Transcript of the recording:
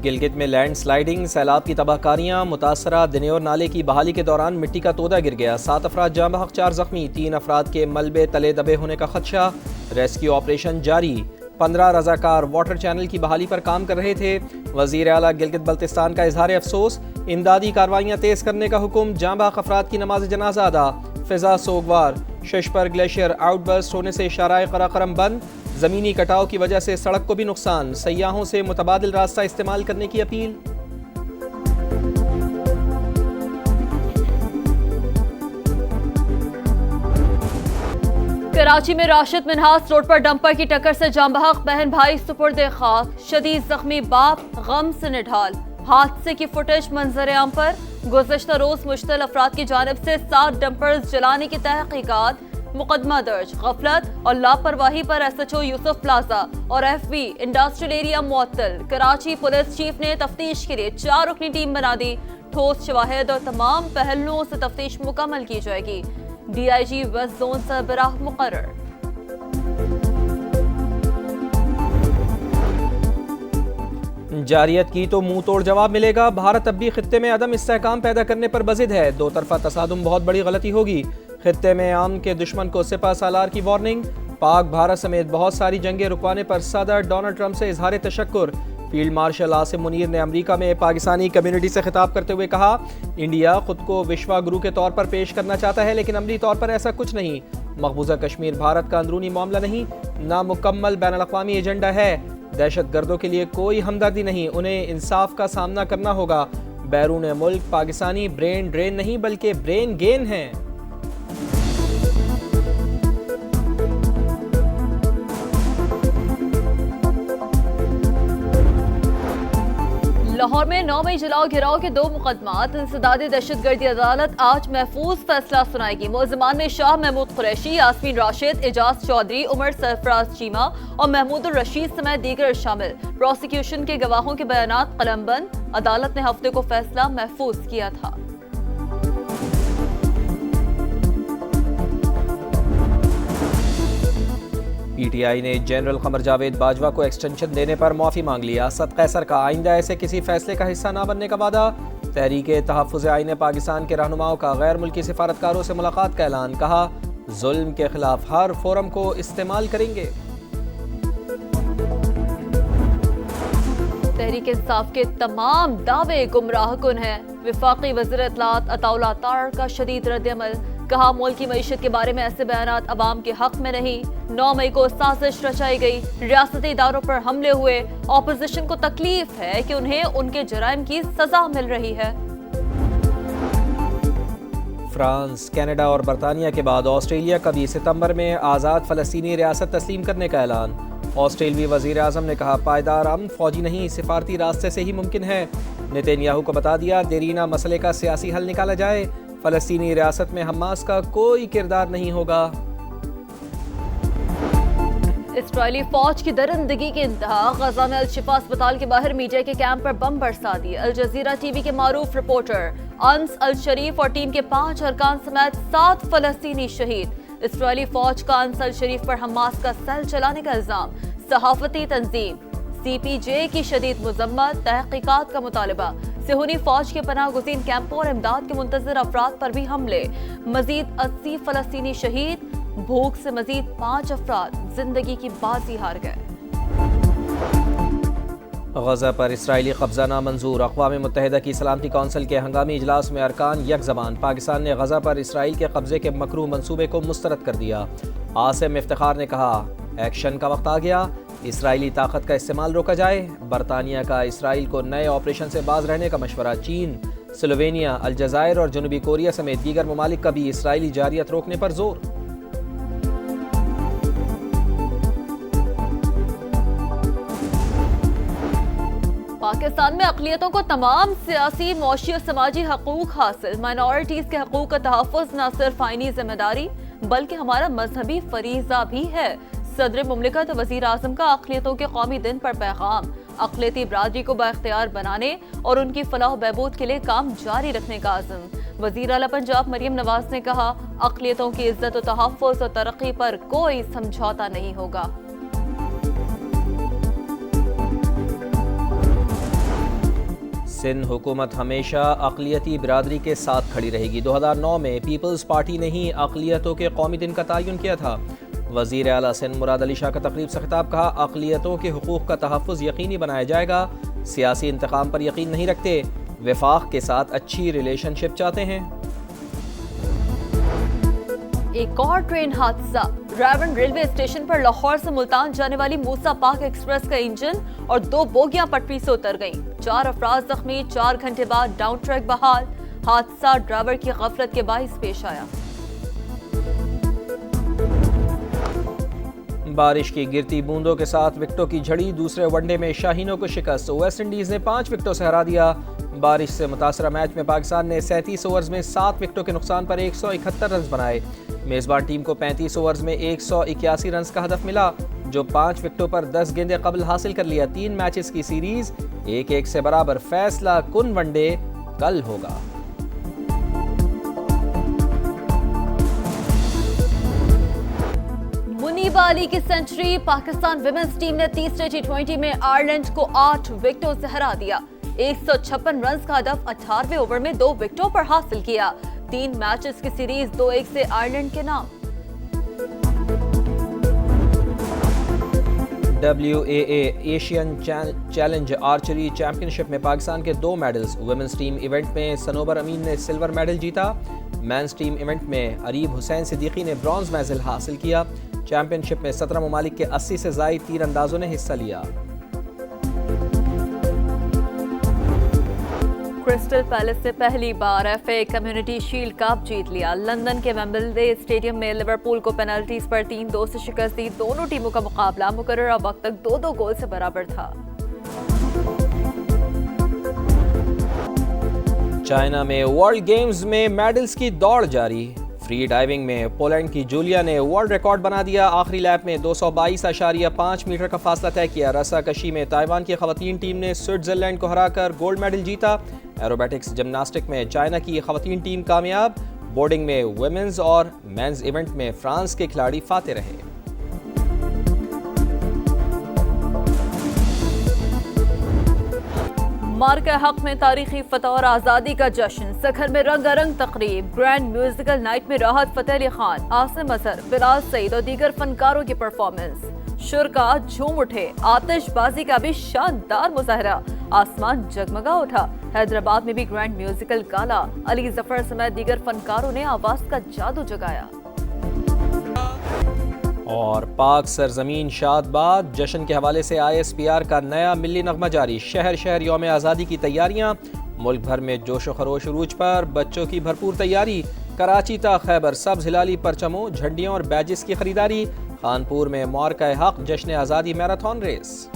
गिलगित में land sliding, सैलाब की तबाहकारियां, मुतासरा दिनेर नाले की बहाली के दौरान मिट्टी का तोदा गिर गया, 7 अफराद जाँ बहक, 4 जख्मी, 3 अफराद के मलबे तले दबे होने का खदशा, रेस्क्यू ऑपरेशन जारी, 15 रजाकार वाटर चैनल की बहाली पर काम कर रहे थे। वजीर आला गिलगित बल्तिस्तान का इजहार अफसोस, इमदादी कार्रवाइयाँ तेज करने का हुक्म, जाँ बहक अफराद की नमाज जनाजा अदा। फिजा सोगवार, शश पर ग्लेशियर आउटबर्स्ट होने से शाराए कराकरम बंद, ज़मीनी कटाव की वजह से सड़क को भी नुकसान, सयाहों से मुतबादिल रास्ता इस्तेमाल करने की अपील। कराची में राशिद मिन्हास रोड पर डंपर की टक्कर से जाँ बहक, बहन भाई सुपुर्दे खाक, शदीद जख्मी बाप गम से निढाल। हादसे की फुटेज मंजर आम पर। गुज़श्ता रोज मुश्तल अफराद की जानिब से 7 डंपर्स जलाने की तहकीकात, मुकदमा दर्ज। गफलत और लापरवाही पर SHO यूसुफ प्लाजा और FB इंडस्ट्रियल एरिया मुअत्तल। कराची पुलिस चीफ ने तफ्तीश के लिए 4 रुकनी टीम बना दी। ठोस शवाहिद और तमाम पहलुओं से तफ्तीश मुकम्मल की जाएगी। DIG वेस्ट जोन सरबराह मुकर्रर। जारियत की तो मुंह तोड़ जवाब मिलेगा। भारत अब भी खित्ते में अदम इस्तेहकाम पैदा करने पर बजिद है। दो तरफा तसादुम बहुत बड़ी गलती होगी। खित्ते में आम के दुश्मन को सिपा सालार की वार्निंग। पाक भारत समेत बहुत सारी जंगें रुकवाने पर सदर डोनाल्ड ट्रंप से इजहार तशक्कुर। फील्ड मार्शल आसिम मुनीर ने अमेरिका में पाकिस्तानी कम्युनिटी से खिताब करते हुए कहा, इंडिया खुद को विश्वा गुरु के तौर पर पेश करना चाहता है, लेकिन अमली तौर पर ऐसा कुछ नहीं। मकबूजा कश्मीर भारत का अंदरूनी मामला नहीं, नामुकम्मल बैनुल अक़वामी एजेंडा है। दहशत गर्दों के लिए कोई हमदर्दी नहीं, उन्हें इंसाफ का सामना करना होगा। बैरून मुल्क पाकिस्तानी ब्रेन ड्रेन नहीं बल्कि ब्रेन गेन है। लाहौर में 9 मई जलाओ घिराव के 2 मुकदमात। इंसदादी दहशतगर्दी अदालत आज महफूज फैसला सुनाएगी। मुल्ज़िमान में शाह महमूद कुरैशी, यास्मीन राशिद, एजाज चौधरी, उमर सरफराज चीमा और महमूद रशीद समेत दीगर शामिल। प्रोसिक्यूशन के गवाहों के बयानात कलमबंद। अदालत ने हफ्ते को फैसला महफूज किया था। PTI ने जनरल कमर जावेद बाजवा को एक्सटेंशन देने पर माफ़ी मांग लिया। असद कैसर का आइंदा ऐसे किसी फैसले का हिस्सा न बनने का वादा। तहरीके तहफ़्फ़ुज़ आईन पाकिस्तान के रहनुमाओं का गैर मुल्की सिफारतकारों से मुलाकात का ऐलान। कहा, जुल्म के खिलाफ हर फोरम को इस्तेमाल करेंगे। तहरीक इंसाफ के तमाम दावे गुमराह कुन हैं। विफाकी वज़ीर इत्तलात अताउल्लाह तार का शदीद रद्द-ए-अमल। कहा, मुल्क की मईशत के बारे में ऐसे बयानात अवाम के हक में नहीं। 9 मई को साजिश रचाई गई, रियासती इदारों पर हमले हुए। ऑपोजिशन को तकलीफ है कि उन्हें उनके जराइम की सजा मिल रही है। फ्रांस, कनाडा और बरतानिया के बाद ऑस्ट्रेलिया का भी सितंबर में आज़ाद फ़लस्तीनी रियासत तस्लीम करने का ऐलान। ऑस्ट्रेलियाई वज़ीर आज़म ने कहा, पायदार अमन फौजी नहीं सिफारती रास्ते से ही मुमकिन है। नेतन्याहू को बता दिया, देरीना मसले का सियासी हल निकाला जाए। फ़लस्तीनी रियासत में हमास का कोई किरदार नहीं होगा। इस्राइली फौज की दरिंदगी की इंतहा। गजा में अल-शिफा अस्पताल के बाहर मीडिया के कैंप पर बम बरसा दिए। अल जजीरा टीवी के मारूफ रिपोर्टर अंस अल शरीफ और टीम के 5 अरकान समेत 7 फ़लस्तीनी शहीद। इस्राइली फौज का अंस अल शरीफ पर हमास का सेल चलाने का इल्जाम। सहाफती तंजीम CPJ की शदीद मुजम्मत। तहकीकात का मुतालबा। सेहूनी फौज के पनाह गुज़ीन कैंपों और इमदाद के मुंतज़िर अफराद पर भी हमले। मजीद 80 फ़लस्तीनी शहीद। भूख से मजीद 5 अफराद जिंदगी की बाजी हार गए। गजा पर इसराइली कब्जा नामंजूर। अक़वाम मुत्तहिदा की सलामती कौंसिल के हंगामी इजलास में अरकान यक ज़बान। पाकिस्तान ने गजा पर इसराइल के कब्जे के मकरू मंसूबे को मुस्तरद कर दिया। आसिम इफ्तिखार ने कहा, एक्शन का वक्त आ गया, इसराइली ताकत का इस्तेमाल रोका जाए। बरतानिया का इसराइल को नए ऑपरेशन से बाज रहने का मशवरा। चीन, स्लोवेनिया, अलजायर और जनूबी कोरिया समेत दीगर ममालिक का भी इसराइली जारियत रोकने पर जोर। पाकिस्तान में अक़लियतों को तमाम सियासी, मौशी और समाजी हकूक हासिल। माइनॉरिटीज़ के हकूक का तहफ़्फ़ुज़ न सिर्फ आईनी जिम्मेदारी बल्कि हमारा मजहबी फरीज़ा भी है। सदर मुमलिकत वज़ीर आज़म का अक़लियतों के कौमी दिन पर पैगाम। अक़लियती बरादरी को बाइख्तियार बनाने और उनकी फलाह बहबूद के लिए काम जारी रखने का आज़म। वज़ीर आला पंजाब मरियम नवाज ने कहा, अक़लियतों की इज़्ज़त और तहफ़्फ़ुज़ और तरक्की पर कोई समझौता नहीं होगा। सिंध हुकूमत हमेशा अक़लियती बिरादरी के साथ खड़ी रहेगी। 2009 में पीपल्स पार्टी ने ही अक़लियतों के कौमी दिन का तयन किया था। वज़ीर आला सिंध मुराद अली शाह का तकरीब से खिताब, कहा अक़लियतों के हुकूक़ का तहफ़्फ़ुज़ यकीनी बनाया जाएगा। सियासी इंतकाम पर यकीन नहीं रखते, वफाक के साथ अच्छी रिलेशनशिप चाहते हैं। एक और ट्रेन हादसा, रावण रेलवे स्टेशन पर लाहौर से मुल्तान जाने वाली मूसा पाक एक्सप्रेस का इंजन और 2 बोगियां पटरी से उतर गईं। 4 अफराद जख्मी, 4 घंटे बाद डाउन ट्रैक बहाल। हादसा ड्राइवर की गफलत के बाइस पेश आया। बारिश की गिरती बूंदों के साथ विकेटों की झड़ी, दूसरे वनडे में शाहीनों को शिकस्त। वेस्ट इंडीज ने 5 विकेटों से हरा दिया। बारिश से मुतासरा मैच में पाकिस्तान ने 37 ओवर्स में 7 विकेटों के नुकसान पर 171 रन बनाए। मेजबान टीम को 35 ओवर्स में 181 रन का हदफ मिला, जो 5 विकेटों पर 10 गेंदें कबल हासिल कर लिया। 3 मैचेस की सीरीज 1-1 से बराबर। फैसला कुन वनडे कल होगा। मुनीब अली की सेंचुरी, पाकिस्तान विमेंस टीम ने तीसरे T20 में आयरलैंड को 8 विकेटों से हरा दिया। 156 रन का हदफ 18वें ओवर में 2 विकेटों पर हासिल किया। 3 मैचेस की सीरीज 2-1 से आयरलैंड के नाम। WAA Asian challenge archery championship में पाकिस्तान के 2 मेडल्स। वुमेन्स टीम इवेंट में सनोबर अमीन ने सिल्वर मेडल जीता। मेंस टीम इवेंट में अरीब हुसैन सिद्दीकी ने ब्रॉन्ज मेडल हासिल किया। चैंपियनशिप में 17 ममालिक के 80 से ज़ायद तीरंदाजों ने हिस्सा लिया। क्रिस्टल पैलेस से पहली बार FA कम्युनिटी शील्ड कप जीत लिया। लंदन के वेम्बल्डे स्टेडियम में लिवरपूल को पेनल्टीज पर 3-2 से शिकस्त दी। दोनों टीमों का मुकाबला मुकर्रर वक्त तक 2-2 गोल से बराबर था। चाइना में वर्ल्ड गेम्स में मेडल्स की दौड़ जारी। फ्री डाइविंग में पोलैंड की जूलिया ने वर्ल्ड रिकॉर्ड बना दिया। आखिरी लैप में 222.5 मीटर का फासला तय किया। रस्साकशी में ताइवान की खवातीन टीम ने स्विट्जरलैंड को हराकर गोल्ड मेडल जीता। एरोबैटिक्स जिम्नास्टिक में चाइना की खवातीन टीम कामयाब। बोर्डिंग में वुमेन्स और मेंस इवेंट में फ्रांस के खिलाड़ी फाते रहे। मार्का हक में तारीखी फतह और आज़ादी का जश्न। सखर में रंगारंग तकरीब। ग्रैंड म्यूजिकल नाइट में राहत फतेह अली खान, आसिम अजहर, बिलाल सईद और दीगर फनकारों की परफॉर्मेंस। शुरका झूम उठे। आतिशबाजी का भी शानदार मुजाहरा। आसमान जगमगा उठा। हैदराबाद में भी ग्रैंड म्यूजिकल गाला। अली जफर समेत दीगर फनकारों ने आवाज का जादू जगाया। और पाक सरजमीन शादबाद जश्न के हवाले से ISPR का नया मिली नगमा जारी। शहर शहर यौम आज़ादी की तैयारियां। मुल्क भर में जोशो खरोश उरूज पर। बच्चों की भरपूर तैयारी। कराची ता खैबर सब्ज हिलाली परचमों, झंडियों और बैजेस की खरीदारी। खानपुर में मार्का हक जश्न आज़ादी मैराथन रेस।